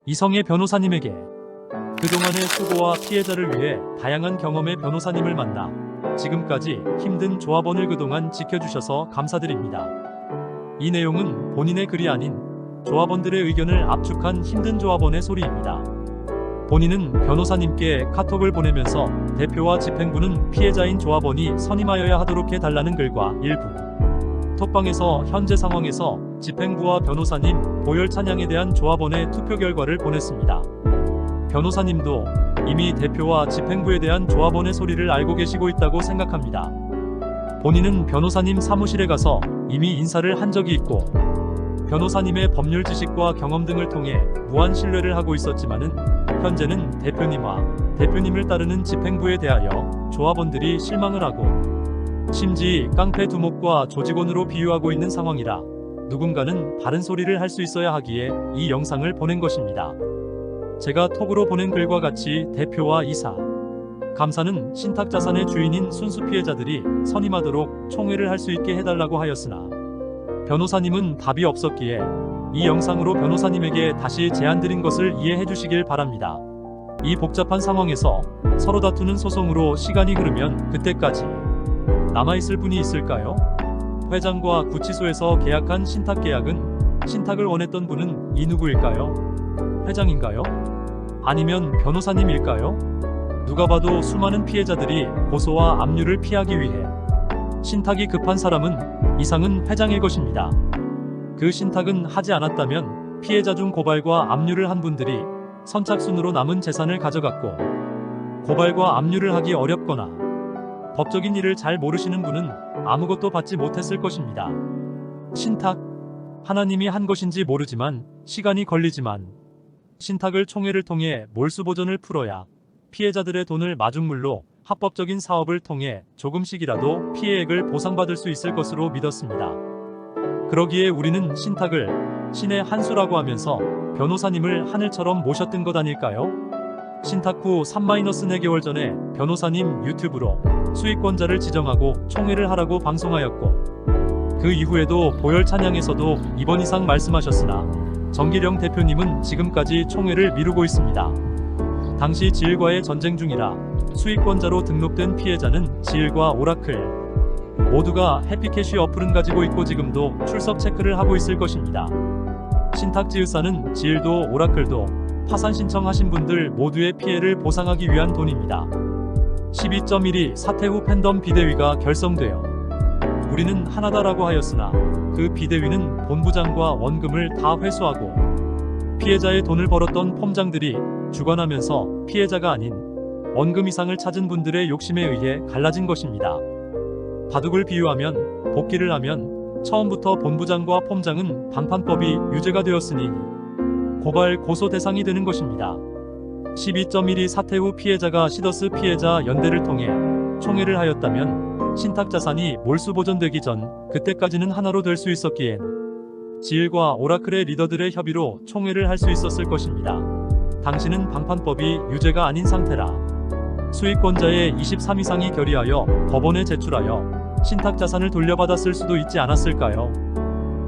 이성의 변호사님에게 그동안의 수고와 피해자를 위해 다양한 경험의 변호사님을 만나 지금까지 힘든 조합원을 그동안 지켜주셔서 감사드립니다. 이 내용은 본인의 글이 아닌 조합원들의 의견을 압축한 힘든 조합원의 소리입니다. 본인은 변호사님께 카톡을 보내면서 대표와 집행부는 피해자인 조합원이 선임하여야 하도록 해달라는 글과 일부 톡방에서 현재 상황에서 집행부와 변호사님 보혈 찬양에 대한 조합원의 투표 결과를 보냈습니다. 변호사님도 이미 대표와 집행부에 대한 조합원의 소리를 알고 계시고 있다고 생각합니다. 본인은 변호사님 사무실에 가서 이미 인사를 한 적이 있고 변호사님의 법률 지식과 경험 등을 통해 무한 신뢰를 하고 있었지만은 현재는 대표님을 따르는 집행부에 대하여 조합원들이 실망을 하고 심지 깡패 두목과 조직원으로 비유하고 있는 상황이라 누군가는 바른 소리를 할 수 있어야 하기에 이 영상을 보낸 것입니다. 제가 톡으로 보낸 글과 같이 대표와 이사, 감사는 신탁자산의 주인인 순수 피해자들이 선임하도록 총회를 할 수 있게 해달라고 하였으나 변호사님은 답이 없었기에 이 영상으로 변호사님에게 다시 제안드린 것을 이해해 주시길 바랍니다. 이 복잡한 상황에서 서로 다투는 소송으로 시간이 흐르면 그때까지 남아있을 분이 있을까요? 회장과 구치소에서 계약한 신탁 계약은 신탁을 원했던 분은 이 누구일까요? 회장인가요? 아니면 변호사님일까요? 누가 봐도 수많은 피해자들이 고소와 압류를 피하기 위해 신탁이 급한 사람은 이상은 회장일 것입니다. 그 신탁은 하지 않았다면 피해자 중 고발과 압류를 한 분들이 선착순으로 남은 재산을 가져갔고 고발과 압류를 하기 어렵거나 법적인 일을 잘 모르시는 분은 아무것도 받지 못했을 것입니다. 신탁, 하나님이 한 것인지 모르지만 시간이 걸리지만 신탁을 총회를 통해 몰수보전을 풀어야 피해자들의 돈을 마중물로 합법적인 사업을 통해 조금씩이라도 피해액을 보상받을 수 있을 것으로 믿었습니다. 그러기에 우리는 신탁을 신의 한 수라고 하면서 변호사님을 하늘처럼 모셨던 것 아닐까요? 신탁 후 3-4개월 전에 변호사님 유튜브로 수익권자를 지정하고 총회를 하라고 방송하였고 그 이후에도 보혈 찬양에서도 2번 이상 말씀하셨으나 정기령 대표님은 지금까지 총회를 미루고 있습니다. 당시 지일과의 전쟁 중이라 수익권자로 등록된 피해자는 지일과 오라클 모두가 해피캐시 어플은 가지고 있고 지금도 출석 체크를 하고 있을 것입니다. 신탁지으사는 지일도 오라클도 파산 신청하신 분들 모두의 피해를 보상하기 위한 돈입니다. 12.1위 사태 후 팬덤 비대위가 결성되어 우리는 하나다라고 하였으나 그 비대위는 본부장과 원금을 다 회수하고 피해자의 돈을 벌었던 폼장들이 주관하면서 피해자가 아닌 원금 이상을 찾은 분들의 욕심에 의해 갈라진 것입니다. 바둑을 비유하면 복기를 하면 처음부터 본부장과 폼장은 방판법이 유죄가 되었으니 고발 고소 대상이 되는 것입니다. 12.1위 사태 후 피해자가 시더스 피해자 연대를 통해 총회를 하였다면 신탁자산이 몰수보전되기 전 그때까지는 하나로 될 수 있었기엔 지일과 오라클의 리더들의 협의로 총회를 할 수 있었을 것입니다. 당시는 방판법이 유죄가 아닌 상태라 수익권자의 23 이상이 결의하여 법원에 제출하여 신탁자산을 돌려받았을 수도 있지 않았을까요?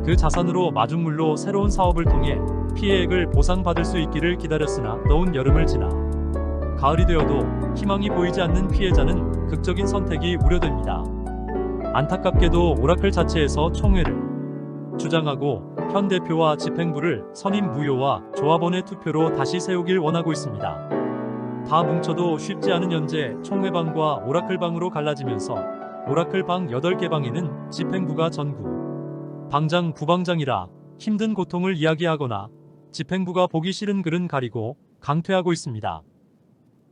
그 자산으로 마중물로 새로운 사업을 통해 피해액을 보상받을 수 있기를 기다렸으나 더운 여름을 지나 가을이 되어도 희망이 보이지 않는 피해자는 극적인 선택이 우려됩니다. 안타깝게도 오라클 자체에서 총회를 주장하고 현 대표와 집행부를 선임 무효와 조합원의 투표로 다시 세우길 원하고 있습니다. 다 뭉쳐도 쉽지 않은 현재 총회방과 오라클방으로 갈라지면서 오라클방 8개 방에는 집행부가 전구 방장 부방장이라 힘든 고통을 이야기하거나 집행부가 보기 싫은 글은 가리고 강퇴하고 있습니다.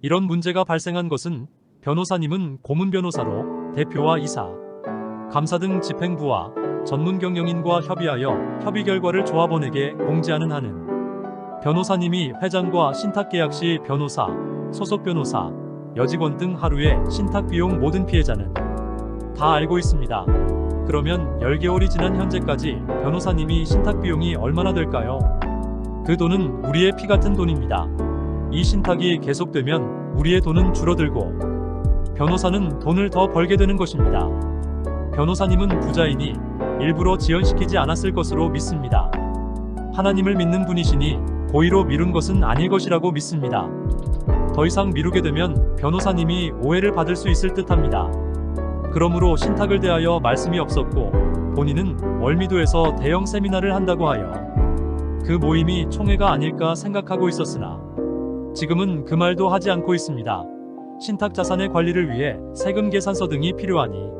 이런 문제가 발생한 것은 변호사님은 고문 변호사로 대표와 이사, 감사 등 집행부와 전문 경영인과 협의하여 협의 결과를 조합원에게 공지하는 한은 변호사님이 회장과 신탁 계약 시 변호사, 소속 변호사, 여직원 등 하루에 신탁 비용 모든 피해자는 다 알고 있습니다. 그러면 10개월이 지난 현재까지 변호사님이 신탁 비용이 얼마나 될까요? 그 돈은 우리의 피 같은 돈입니다. 이 신탁이 계속되면 우리의 돈은 줄어들고 변호사는 돈을 더 벌게 되는 것입니다. 변호사님은 부자이니 일부러 지연시키지 않았을 것으로 믿습니다. 하나님을 믿는 분이시니 고의로 미룬 것은 아닐 것이라고 믿습니다. 더 이상 미루게 되면 변호사님이 오해를 받을 수 있을 듯합니다. 그러므로 신탁을 대하여 말씀이 없었고 본인은 월미도에서 대형 세미나를 한다고 하여 그 모임이 총회가 아닐까 생각하고 있었으나 지금은 그 말도 하지 않고 있습니다. 신탁 자산의 관리를 위해 세금 계산서 등이 필요하니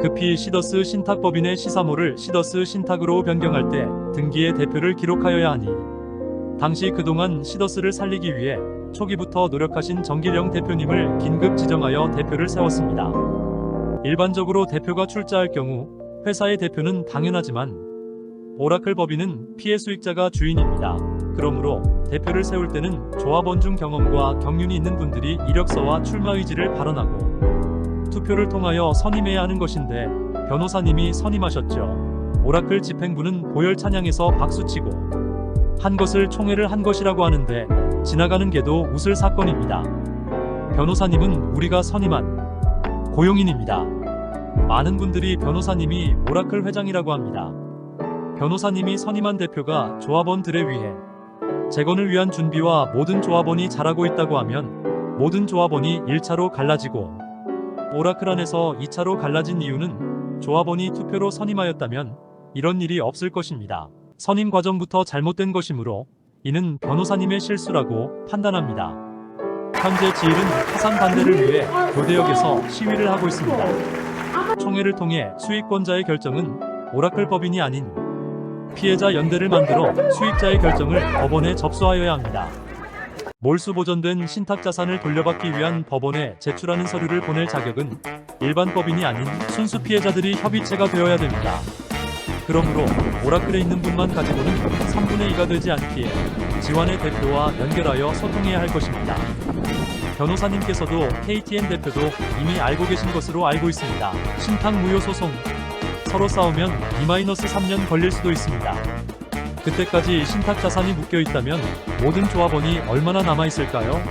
급히 시더스 신탁법인의 시사모를 시더스 신탁으로 변경할 때 등기의 대표를 기록하여야 하니 당시 그동안 시더스를 살리기 위해 초기부터 노력하신 정길영 대표님을 긴급 지정하여 대표를 세웠습니다. 일반적으로 대표가 출자할 경우 회사의 대표는 당연하지만 오라클 법인은 피해 수익자가 주인입니다. 그러므로 대표를 세울 때는 조합원 중 경험과 경륜이 있는 분들이 이력서와 출마 의지를 발언하고 투표를 통하여 선임해야 하는 것인데 변호사님이 선임하셨죠. 오라클 집행부는 보혈 찬양에서 박수치고 한 것을 총회를 한 것이라고 하는데 지나가는 게도 웃을 사건입니다. 변호사님은 우리가 선임한 고용인입니다. 많은 분들이 변호사님이 오라클 회장이라고 합니다. 변호사님이 선임한 대표가 조합원들에 위해 재건을 위한 준비와 모든 조합원이 잘하고 있다고 하면 모든 조합원이 1차로 갈라지고 오라클 안에서 2차로 갈라진 이유는 조합원이 투표로 선임하였다면 이런 일이 없을 것입니다. 선임 과정부터 잘못된 것이므로 이는 변호사님의 실수라고 판단합니다. 현재 지일은 파산 반대를 위해 교대역에서 시위를 하고 있습니다. 총회를 통해 수익권자의 결정은 오라클 법인이 아닌 피해자 연대를 만들어 수익자의 결정을 법원에 접수하여야 합니다. 몰수 보전된 신탁 자산을 돌려받기 위한 법원에 제출하는 서류를 보낼 자격은 일반 법인이 아닌 순수 피해자들이 협의체가 되어야 됩니다. 그러므로 오라클에 있는 분만 가지고는 3분의 2가 되지 않기에 지환의 대표와 연결하여 소통해야 할 것입니다. 변호사님께서도 KTN 대표도 이미 알고 계신 것으로 알고 있습니다. 신탁 무효 소송 서로 싸우면 2-3년 걸릴 수도 있습니다. 그때까지 신탁 자산이 묶여 있다면 모든 조합원이 얼마나 남아 있을까요?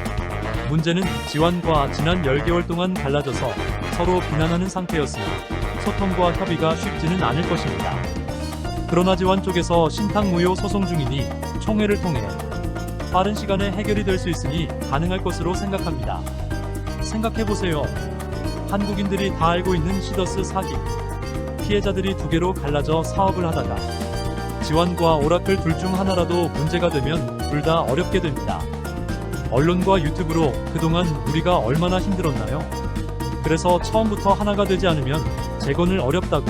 문제는 지환과 지난 10개월 동안 갈라져서 서로 비난하는 상태였으나 소통과 협의가 쉽지는 않을 것입니다. 그러나 지환 쪽에서 신탁 무효 소송 중이니 총회를 통해 빠른 시간에 해결이 될 수 있으니 가능할 것으로 생각합니다. 생각해보세요. 한국인들이 다 알고 있는 시더스 사기. 피해자들이 두 개로 갈라져 사업을 하다가 지환과 오라클 둘 중 하나라도 문제가 되면 둘 다 어렵게 됩니다. 언론과 유튜브로 그동안 우리가 얼마나 힘들었나요? 그래서 처음부터 하나가 되지 않으면 재건을 어렵다고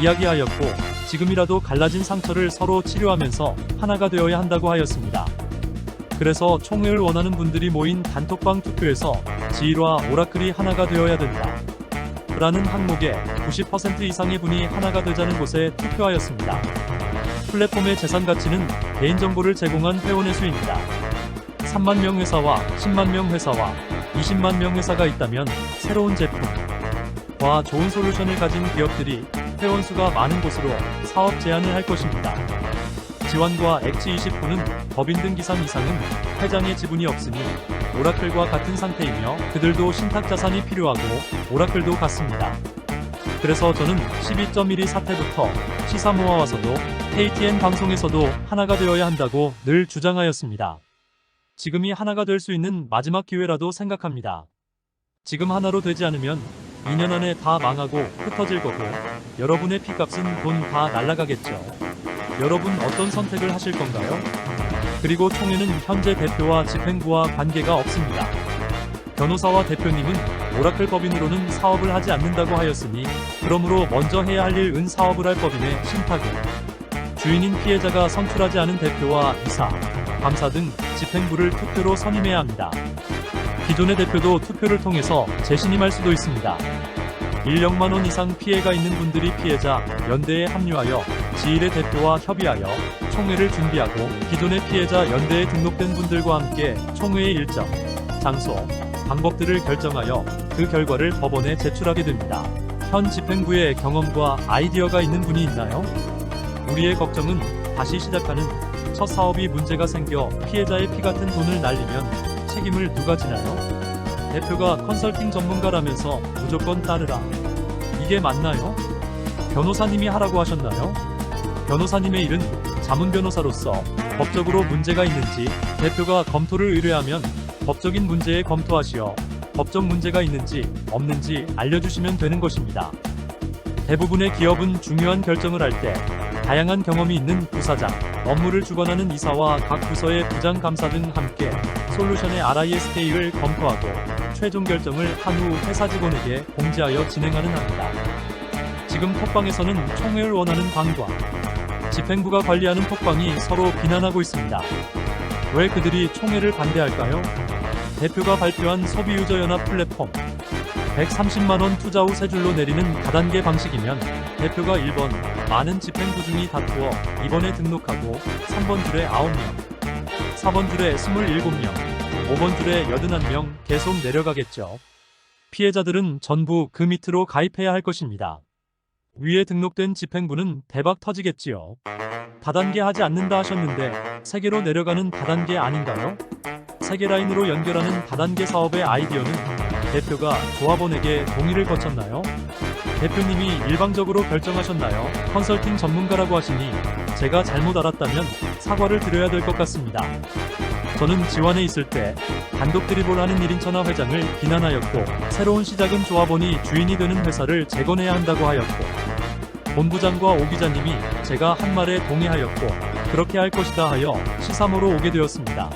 이야기하였고 지금이라도 갈라진 상처를 서로 치료하면서 하나가 되어야 한다고 하였습니다. 그래서 총회를 원하는 분들이 모인 단톡방 투표에서 지일과 오라클이 하나가 되어야 된다. 라는 항목에 90% 이상의 분이 하나가 되자는 곳에 투표하였습니다. 플랫폼의 재산 가치는 개인정보를 제공한 회원의 수입니다. 3만 명 회사와 10만 명 회사와 20만 명 회사가 있다면 새로운 제품과 좋은 솔루션을 가진 기업들이 회원수가 많은 곳으로 사업 제안을 할 것입니다. 지환과 엑지29는 법인 등기상 이상은 회장의 지분이 없으니 오라클과 같은 상태이며 그들도 신탁 자산이 필요하고 오라클도 같습니다. 그래서 저는 12.12 사태부터 시사 모아와서도 KTN 방송에서도 하나가 되어야 한다고 늘 주장하였습니다. 지금이 하나가 될 수 있는 마지막 기회라도 생각합니다. 지금 하나로 되지 않으면 2년 안에 다 망하고 흩어질 거고 여러분의 피값은 돈 다 날라가겠죠. 여러분 어떤 선택을 하실 건가요? 그리고 총회는 현재 대표와 집행부와 관계가 없습니다. 변호사와 대표님은 오라클 법인으로는 사업을 하지 않는다고 하였으니 그러므로 먼저 해야 할 일은 사업을 할 법인의 신탁을 주인인 피해자가 선출하지 않은 대표와 이사, 감사 등 집행부를 투표로 선임해야 합니다. 기존의 대표도 투표를 통해서 재신임할 수도 있습니다. 1억만 원 이상 피해가 있는 분들이 피해자 연대에 합류하여 지일의 대표와 협의하여 총회를 준비하고 기존의 피해자 연대에 등록된 분들과 함께 총회의 일정, 장소, 방법들을 결정하여 그 결과를 법원에 제출하게 됩니다. 현 집행부에 경험과 아이디어가 있는 분이 있나요? 우리의 걱정은 다시 시작하는 첫 사업이 문제가 생겨 피해자의 피 같은 돈을 날리면 책임을 누가 지나요? 대표가 컨설팅 전문가라면서 무조건 따르라. 이게 맞나요? 변호사님이 하라고 하셨나요? 변호사님의 일은 자문 변호사로서 법적으로 문제가 있는지 대표가 검토를 의뢰하면 법적인 문제에 검토하시어 법적 문제가 있는지 없는지 알려주시면 되는 것입니다. 대부분의 기업은 중요한 결정을 할 때 다양한 경험이 있는 부사장, 업무를 주관하는 이사와 각 부서의 부장 감사 등 함께 솔루션의 RISK를 검토하고 최종 결정을 한 후 회사 직원에게 공지하여 진행하는 합니다. 지금 톡방에서는 총회를 원하는 방과 집행부가 관리하는 톡방이 서로 비난하고 있습니다. 왜 그들이 총회를 반대할까요? 대표가 발표한 소비유저연합 플랫폼 130만원 투자 후 세 줄로 내리는 다단계 방식이면 대표가 1번 많은 집행부 중이 다투어 2번에 등록하고 3번 줄에 9명, 4번 줄에 27명, 5번 줄에 81명 계속 내려가겠죠. 피해자들은 전부 그 밑으로 가입해야 할 것입니다. 위에 등록된 집행부는 대박 터지겠지요. 다단계 하지 않는다 하셨는데 3개로 내려가는 다단계 아닌가요? 3개 라인으로 연결하는 다단계 사업의 아이디어는 대표가 조합원에게 동의를 거쳤나요? 대표님이 일방적으로 결정하셨나요? 컨설팅 전문가라고 하시니 제가 잘못 알았다면 사과를 드려야 될 것 같습니다. 저는 지원에 있을 때 단독 드리블하는 1인천하 회장을 비난하였고 새로운 시작은 조합원이 주인이 되는 회사를 재건해야 한다고 하였고 본부장과 오 기자님이 제가 한 말에 동의하였고 그렇게 할 것이다 하여 시사모로 오게 되었습니다.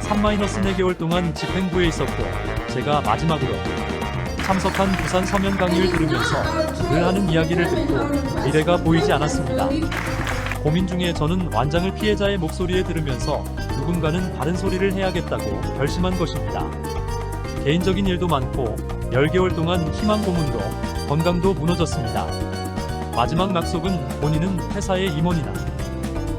3-4개월 동안 집행부에 있었고 제가 마지막으로 참석한 부산 서면 강의를 들으면서 늘 하는 이야기를 듣고 미래가 보이지 않았습니다. 고민 중에 저는 완장을 피해자의 목소리에 들으면서 누군가는 바른 소리를 해야겠다고 결심한 것입니다. 개인적인 일도 많고 10개월 동안 희망 고문도 건강도 무너졌습니다. 마지막 약속은 본인은 회사의 임원이나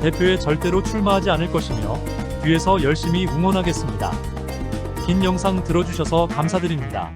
대표에 절대로 출마하지 않을 것이며 뒤에서 열심히 응원하겠습니다. 긴 영상 들어주셔서 감사드립니다.